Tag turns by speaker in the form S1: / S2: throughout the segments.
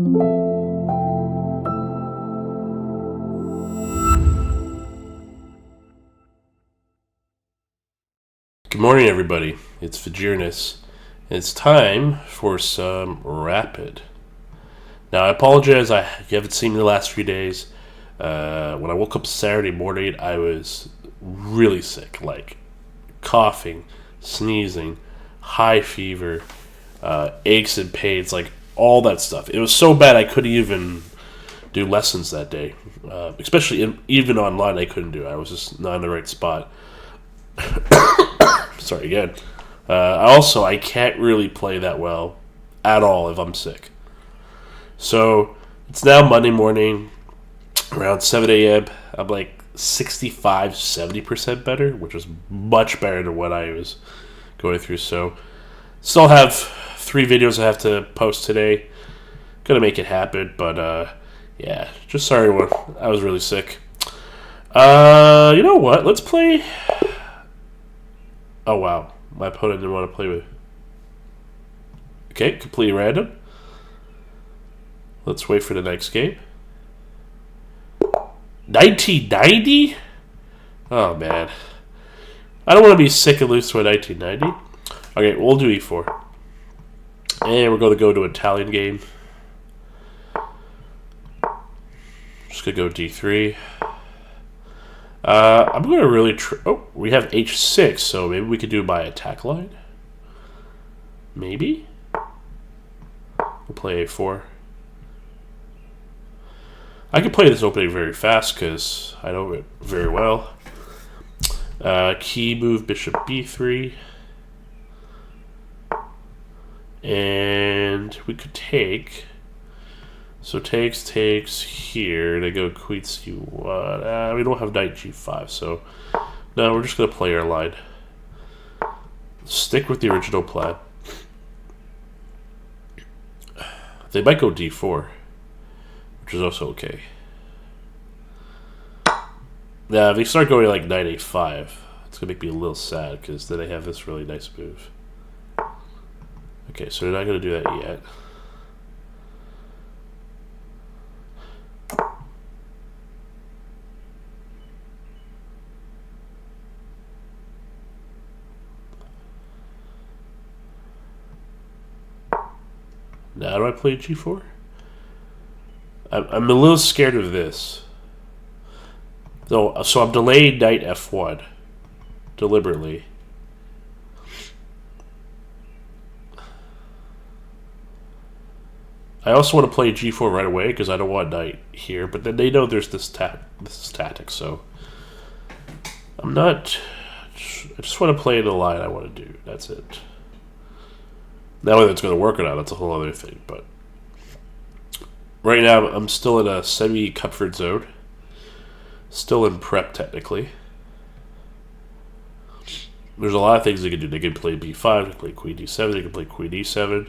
S1: Good morning, everybody. It's Vegereness. It's time for some Rapid. Now, I apologize. You haven't seen me the last few days. When I woke up Saturday morning, I was really sick, like coughing, sneezing, high fever, aches and pains, like all that stuff. It was so bad I couldn't even do lessons that day, especially even online. I couldn't do it. I was just not in the right spot. Sorry again. I can't really play that well at all if I'm sick. So it's now Monday morning, around 7 a.m. I'm like 65, 70% better, which was much better than what I was going through. So still have 3 videos I have to post today. Gonna make it happen, but yeah, just sorry when I was really sick. You know what? Let's play. Oh wow, my opponent didn't want to play with. Okay, completely random. Let's wait for the next game. 1990? Oh man, I don't want to be sick and lose to a 1990. Okay, we'll do e4, and we're going to go to Italian game. Just gonna go d3. I'm going to really oh, we have h6, so maybe we could do my attack line. Maybe? We'll play a4. I can play this opening very fast because I know it very well. Key move bishop b3. And we could take... So takes here. They go queen c1. We don't have knight g5, so no, we're just gonna play our line. Stick with the original plan. They might go d4, which is also okay. Now, if they start going like knight a5, it's gonna make me a little sad because then they have this really nice move. Okay, so they're not gonna do that yet. Now do I play g4? I'm a little scared of this. So I'm delaying knight f1 deliberately. I also want to play g4 right away because I don't want knight here, but then they know there's this tactic, so I'm not. I just want to play the line I want to do. That's it. Now whether it's going to work or not, that's a whole other thing. But right now, I'm still in a semi-comfort zone. Still in prep, technically. There's a lot of things they can do. They can play b5, they can play queen d7, they can play queen e7.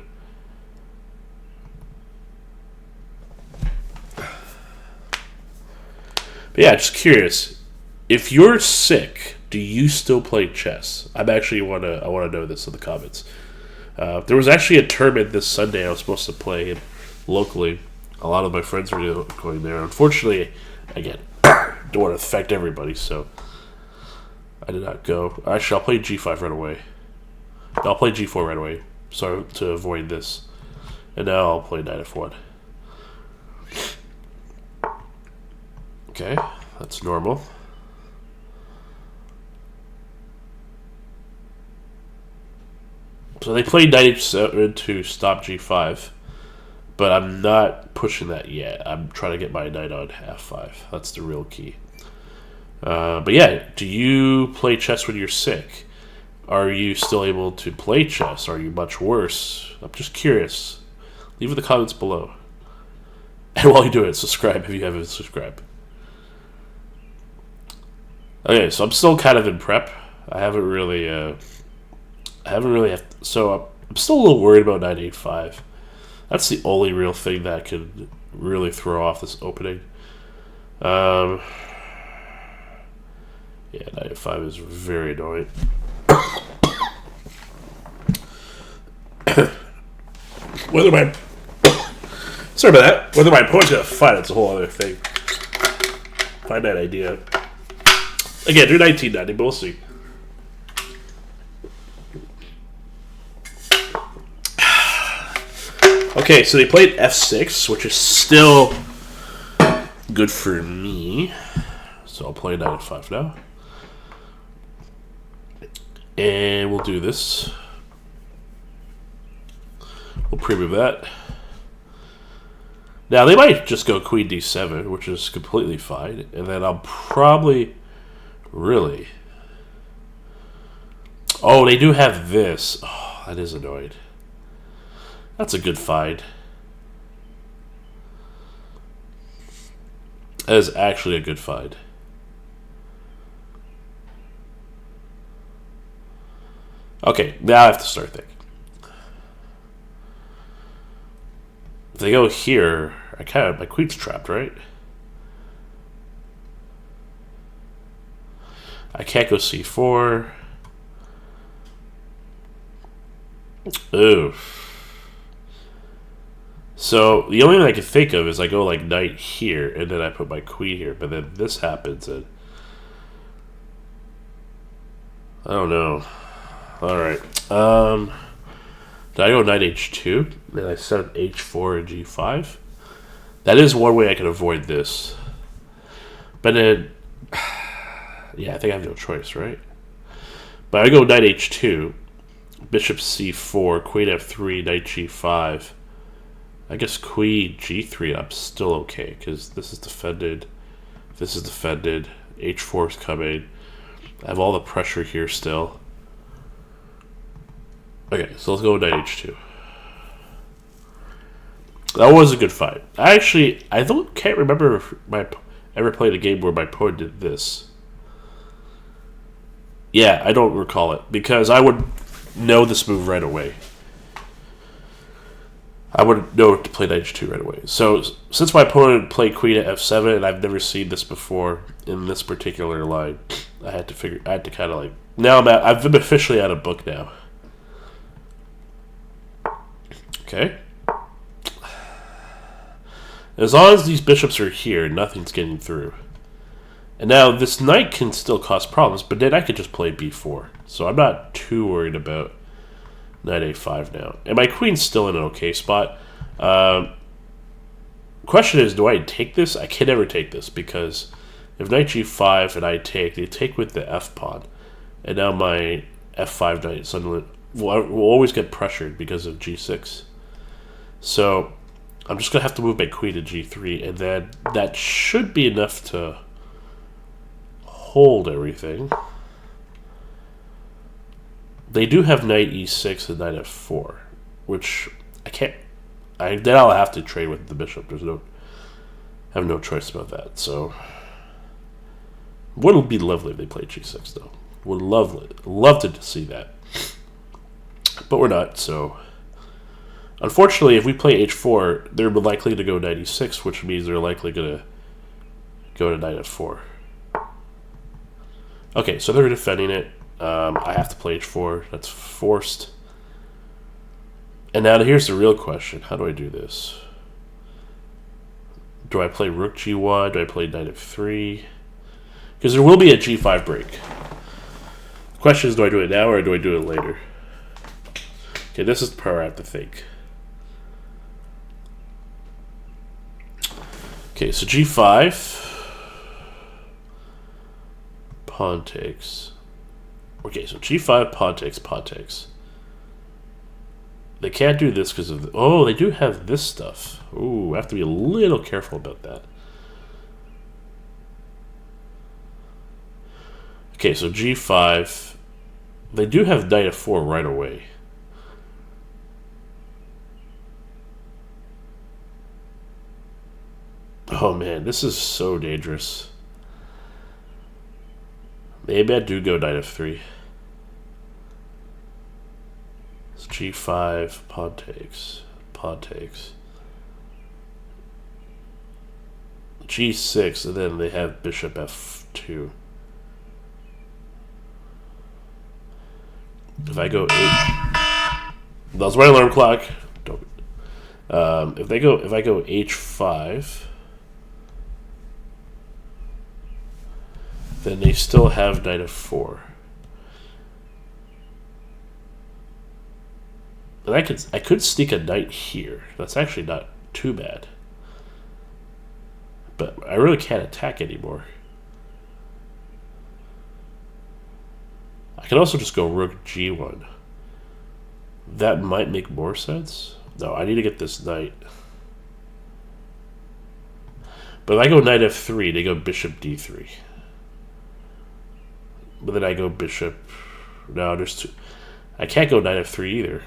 S1: But yeah, just curious. If you're sick, do you still play chess? I want to know this in the comments. There was actually a tournament this Sunday I was supposed to play locally. A lot of my friends were going there. Unfortunately, again, don't want to affect everybody, so I did not go. Actually, I'll play g5 right away. I'll play g4 right away, so to avoid this. And now I'll play knight f1. Okay, that's normal. So they played knight h7 to stop g5, but I'm not pushing that yet. I'm trying to get my knight on f5. That's the real key. But yeah, do you play chess when you're sick? Are you still able to play chess? Are you much worse? I'm just curious. Leave in the comments below. And while you do it, subscribe if you haven't subscribed. Okay, so I'm still kind of in prep. I haven't really so I'm still a little worried about knight a5. That's the only real thing that could really throw off this opening. Yeah, knight a5 is very annoying. Sorry about that. Whether my opponent's gonna fight, it's a whole other thing. Find that idea. Again, do 1990, but we'll see. Okay, so they played f6, which is still good for me. So I'll play knight f5 now. And we'll do this. We'll premove that. Now, they might just go queen d7, which is completely fine. And then I'll probably... Really? Oh, they do have this. Oh, that is annoying. That's a good find. That is actually a good find. Okay, now I have to start thinking. If they go here, my queen's trapped, right? I can't go c4. Ooh. So the only thing I can think of is I go like knight here, and then I put my queen here, but then this happens, and I don't know. All right. Did I go knight h2? Then I set up h4 and g5. That is one way I can avoid this. But then, yeah, I think I have no choice, right? But I go knight h2, bishop c4, queen f3, knight g5. I guess queen g3, I'm still okay, because this is defended, h4 is coming. I have all the pressure here still. Okay, so let's go with knight h2. That was a good fight. I can't remember if I ever played a game where my opponent did this. Yeah, I don't recall it, because I would know this move right away. I would know to play knight h2 right away. So, since my opponent played queen at f7, and I've never seen this before in this particular line, I had to kind of like... Now I've been officially out of book now. Okay. As long as these bishops are here, nothing's getting through. And now this knight can still cause problems, but then I could just play b4. So I'm not too worried about knight a5 now. And my queen's still in an okay spot. Question is, do I take this? I can never take this, because if knight g5 and I take, they take with the f pawn. And now my f5 knight suddenly will always get pressured because of g6. So I'm just going to have to move my queen to g3, and then that should be enough to hold everything. They do have knight e6 and knight f4, which I can't... then I'll have to trade with the bishop. I have no choice about that. So would be lovely if they played g6, though. Would love to see that. But we're not, so... Unfortunately, if we play h4, they're likely to go knight e6, which means they're likely going to go to knight f4. Okay, so they're defending it. I have to play h4. That's forced. And now here's the real question. How do I do this? Do I play rook g1? Do I play knight f3? Because there will be a g5 break. The question is, do I do it now or do I do it later? Okay, this is the part I have to think. Okay, so g5. Pawn takes. Okay, so g5, pawn takes, pawn takes. They can't do this because of... Oh, they do have this stuff. Ooh, I have to be a little careful about that. Okay, so g5. They do have knight f4 right away. Oh man, this is so dangerous. Maybe I do go knight f3. It's g5, pawn takes, pawn takes. g6, and then they have bishop f2. If I go 8... That's my alarm clock. Don't. If I go h5, then they still have knight f4. And I could sneak a knight here. That's actually not too bad. But I really can't attack anymore. I can also just go rook g1. That might make more sense. No, I need to get this knight. But if I go knight f3, they go bishop d3. But then I go bishop... No, there's two... I can't go knight f3 either.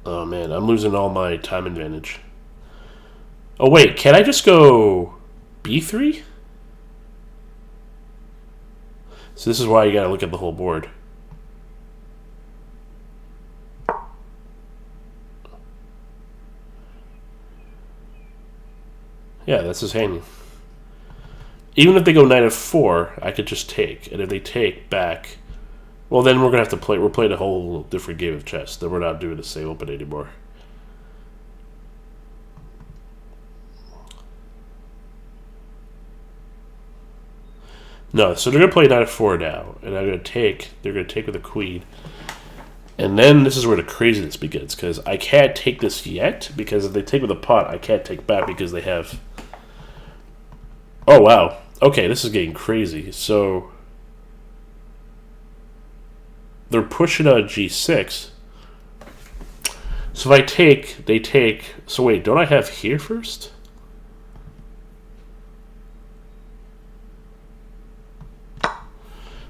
S1: Oh man, I'm losing all my time advantage. Oh wait, can I just go b3? So this is why you gotta look at the whole board. Yeah, that's his hand. Even if they go knight f4, I could just take. And if they take back, well then we're gonna have to play. We're playing a whole different game of chess. Then we're not doing the same open anymore. No, so they're gonna play knight f4 now, and I'm gonna take. They're gonna take with a queen, and then this is where the craziness begins because I can't take this yet because if they take with a pot, I can't take back because they have. Oh wow. Okay, this is getting crazy. So they're pushing on g6. So if I take, they take. So wait, don't I have here first?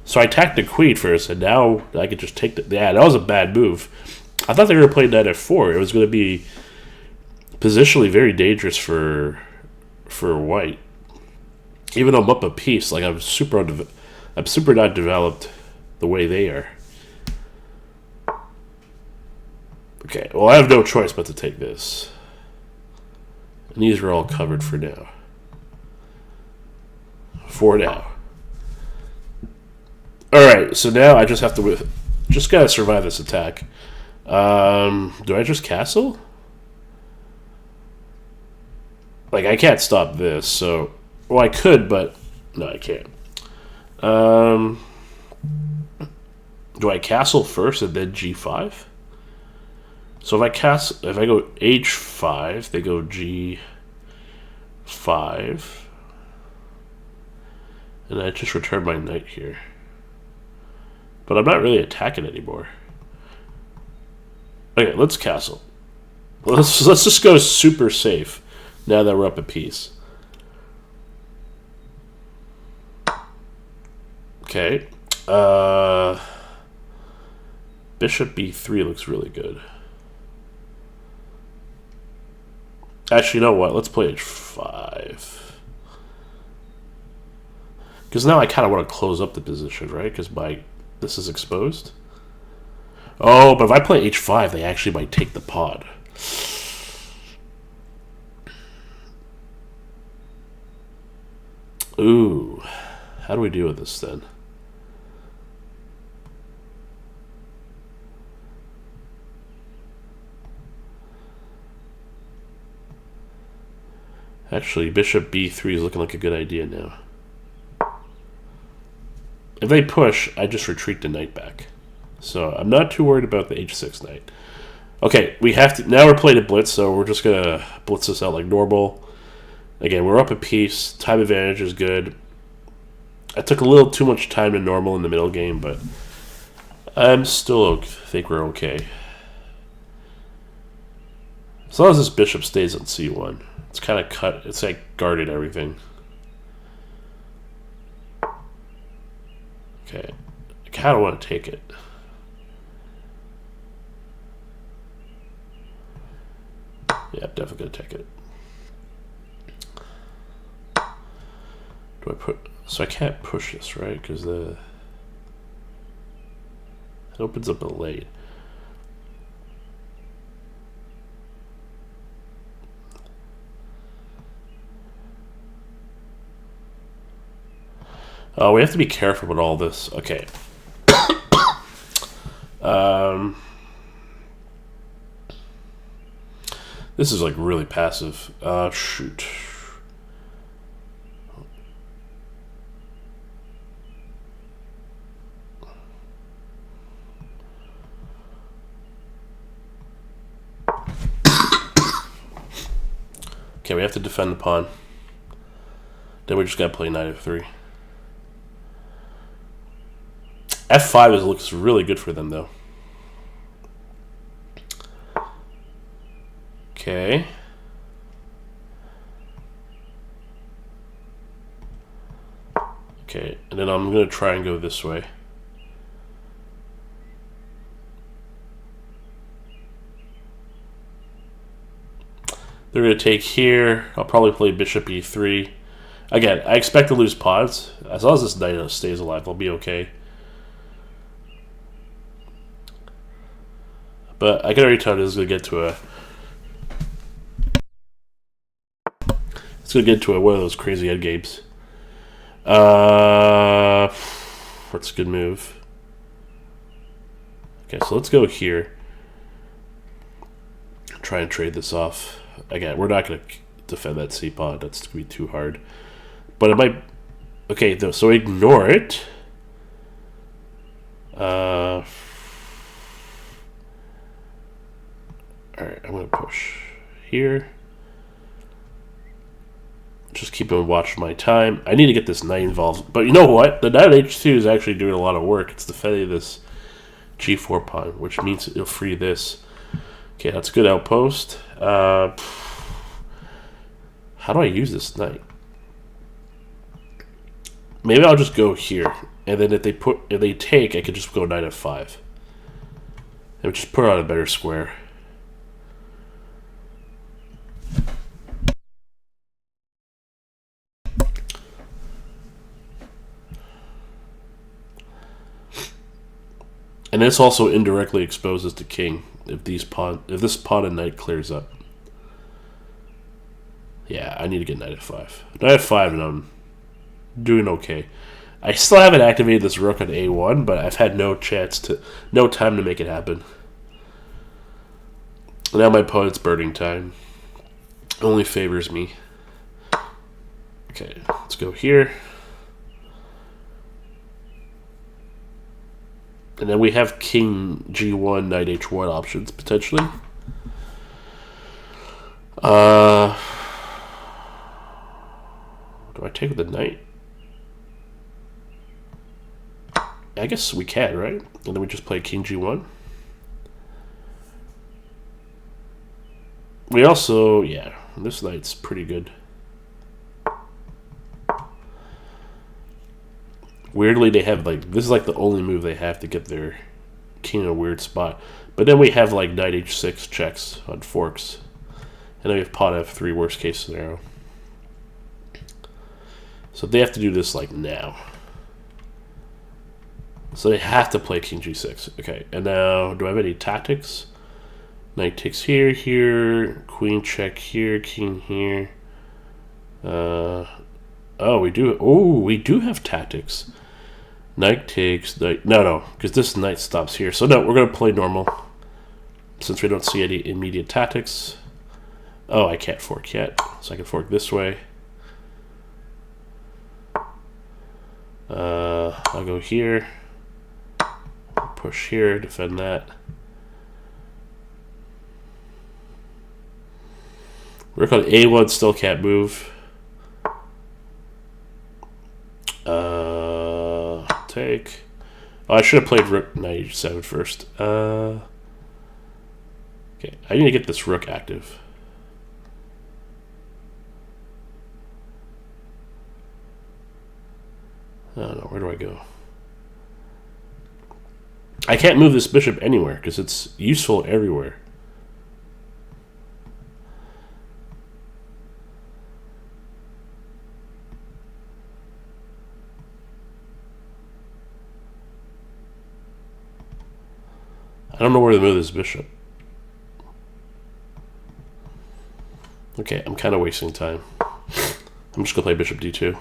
S1: So I attacked the queen first, and now I could just take the... Yeah, that was a bad move. I thought they were going to play knight f4. It was going to be positionally very dangerous for white. Even though I'm up a piece, like I'm super not developed the way they are. Okay, well I have no choice but to take this. And these are all covered for now. For now. Alright, so now I just have to... Just gotta survive this attack. Do I just castle? Like, I can't stop this, so... Well, I could, but... No, I can't. Do I castle first and then g5? So if I go h5, they go g5. And I just return my knight here. But I'm not really attacking anymore. Okay, let's castle. Let's just go super safe now that we're up a piece. Okay. Bishop b3 looks really good. Actually, you know what? Let's play h5. Because now I kind of want to close up the position, right? Because this is exposed. Oh, but if I play h5, they actually might take the pawn. Ooh. How do we deal with this then? Actually, bishop b3 is looking like a good idea now. If they push, I just retreat the knight back. So I'm not too worried about the h6 knight. Okay, we have to... Now we're playing a blitz, so we're just going to blitz this out like normal. Again, we're up a piece. Time advantage is good. I took a little too much time to normal in the middle game, but I'm still think we're okay. As long as this bishop stays on c1. It's kind of cut. It's like guarded everything. Okay. I kind of want to take it. Yeah, I'm definitely going to take it. Do I put... So I can't push this, right? Because it opens up a lane. Oh, we have to be careful with all this. Okay. This is like really passive. Shoot. Okay, we have to defend the pawn. Then we just gotta play knight f3. F5 looks really good for them, though. Okay. Okay, and then I'm gonna try and go this way. They're gonna take here. I'll probably play bishop e3. Again, I expect to lose pawns. As long as this knight stays alive, I'll be okay. But I can already tell this is gonna get to a. It's gonna get to one of those crazy endgames. That's a good move. Okay, so let's go here. Try and trade this off. Again, we're not gonna defend that c pawn. That's gonna be too hard. But it might. Okay, so ignore it. Alright, I'm gonna push here. Just keep on watch my time. I need to get this knight involved. But you know what? The knight h2 is actually doing a lot of work. It's defending this g4 pawn, which means it'll free this. Okay, that's a good outpost. How do I use this knight? Maybe I'll just go here, and then if they take, I could just go knight f5. And just put on a better square. And this also indirectly exposes the king if this pawn and knight clears up. Yeah, I need to get knight f5. Knight f5 and I'm doing okay. I still haven't activated this rook on a1, but I've had no time to make it happen. Now my opponent's burning time. Only favors me. Okay, let's go here. And then we have king g1, knight h1 options, potentially. Do I take with the knight? I guess we can, right? And then we just play king g1. We also, yeah, this knight's pretty good. Weirdly, they have, like, this is like the only move they have to get their king in a weird spot. But then we have, like, knight h6 checks on forks. And then we have pawn f3, worst case scenario. So they have to do this, like, now. So they have to play king g6. Okay, and now, do I have any tactics? Knight takes here, here, queen check here, king here. Oh, we do have tactics. Knight takes, knight, no, because this knight stops here. So no, we're going to play normal, since we don't see any immediate tactics. Oh, I can't fork yet, so I can fork this way. I'll go here, push here, defend that. Rook on a1 still can't move. Take. Oh, I should have played rook knight h7 first. Okay, I need to get this rook active. I don't know, where do I go? I can't move this bishop anywhere because it's useful everywhere. I don't know where to move this bishop. Okay, I'm kind of wasting time. I'm just going to play bishop d2.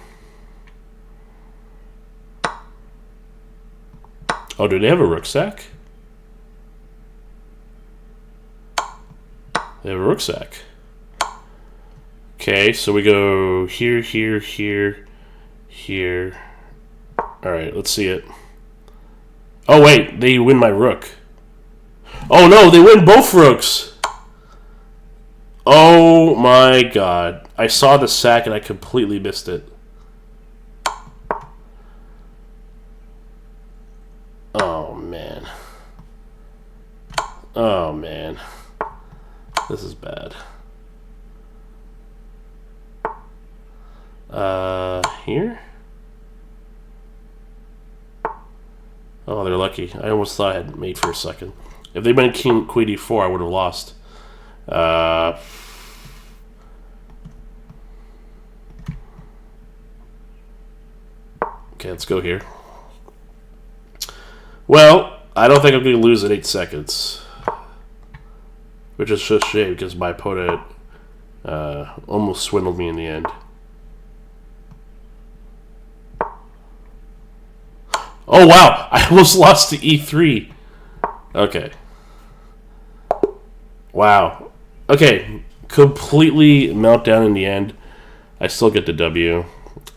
S1: Oh, do they have a rucksack? They have a rucksack. Okay, so we go here, here, here, here. Alright, let's see it. Oh, wait, they win my rook. Oh, no, they win both rooks. Oh, my God. I saw the sack and I completely missed it. Oh, man. Oh, man. This is bad. Here? Oh, they're lucky. I almost thought I had mate for a second. If they'd been king, queen d4, I would have lost. Okay, let's go here. Well, I don't think I'm going to lose in 8 seconds. Which is just a shame because my opponent almost swindled me in the end. Oh, wow. I almost lost to e3. Okay. Wow. Okay. Completely meltdown in the end. I still get the W.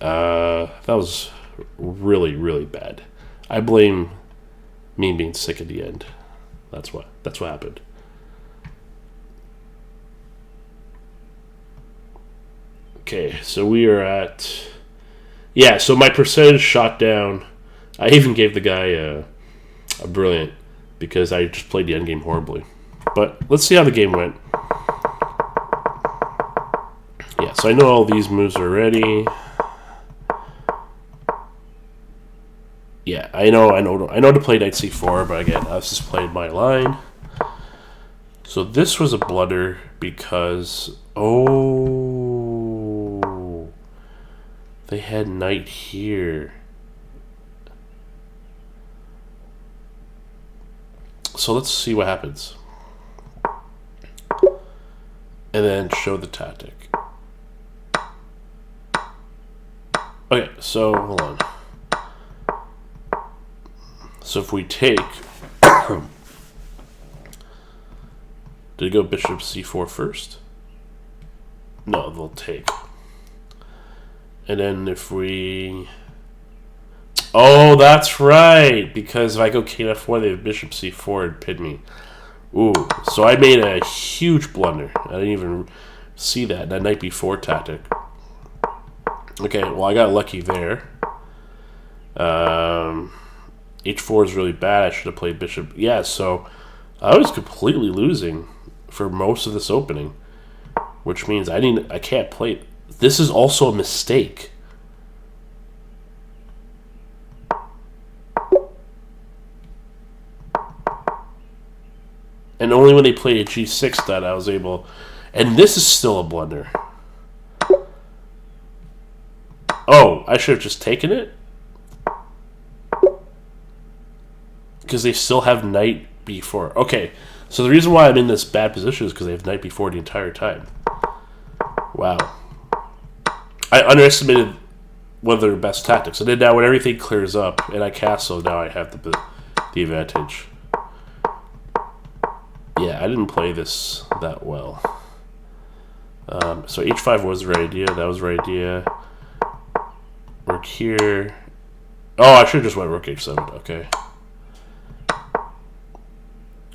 S1: That was really, really bad. I blame me being sick at the end. That's what happened. Okay, so we are at... Yeah, so my percentage shot down. I even gave the guy a brilliant because I just played the endgame horribly. But let's see how the game went. Yeah, so I know all these moves are ready. Yeah, I know to play knight c4, but again, I was just playing my line. So this was a blunder because they had knight here. So let's see what happens. And then show the tactic. Okay, so hold on. So if we take... Did it go bishop c4 first? No, they'll take. And then if we... Oh, that's right! Because if I go king f4, they have bishop c4 and pin me. Ooh, so I made a huge blunder. I didn't even see that knight b4 tactic. Okay, well I got lucky there. H4 is really bad. I should have played bishop. Yeah, so I was completely losing for most of this opening, which means I can't play it. This is also a mistake. And only when they played a g6 that I was able... And this is still a blunder. Oh, I should have just taken it? Because they still have knight b4. Okay, so the reason why I'm in this bad position is because they have knight b4 the entire time. Wow. I underestimated one of their best tactics. And then now when everything clears up and I castle, now I have the advantage. Yeah, I didn't play this that well. So h5 was the right idea. That was the right idea. Rook here. Oh, I should have just went rook h7. Okay.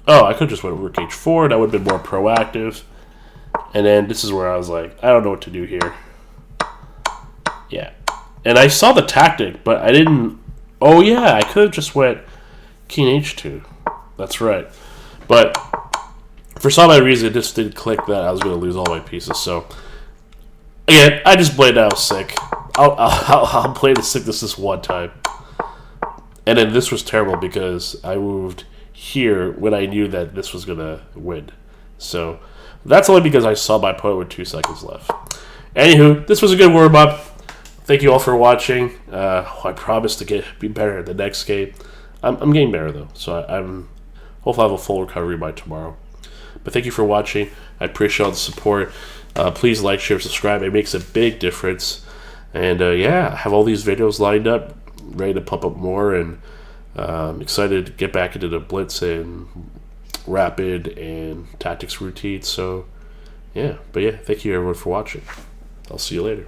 S1: Oh, I could have just went rook h4. That would have been more proactive. And then this is where I was like, I don't know what to do here. Yeah. And I saw the tactic, but I didn't... Oh, yeah, I could have just went king h2. That's right. But... for some odd reason, it just didn't click that I was going to lose all my pieces. So, again, I just blamed I was sick. I'll play the sickness this one time. And then this was terrible because I moved here when I knew that this was going to win. So, that's only because I saw my opponent with 2 seconds left. Anywho, this was a good warm-up. Thank you all for watching. I promise to be better in the next game. I'm getting better, though. So, I'm hopefully I'll have a full recovery by tomorrow. But thank you for watching. I appreciate all the support. Please like, share, subscribe. It makes a big difference. And yeah, I have all these videos lined up, ready to pump up more. And Excited to get back into the blitz and rapid and tactics routine. So, yeah. But yeah, thank you everyone for watching. I'll see you later.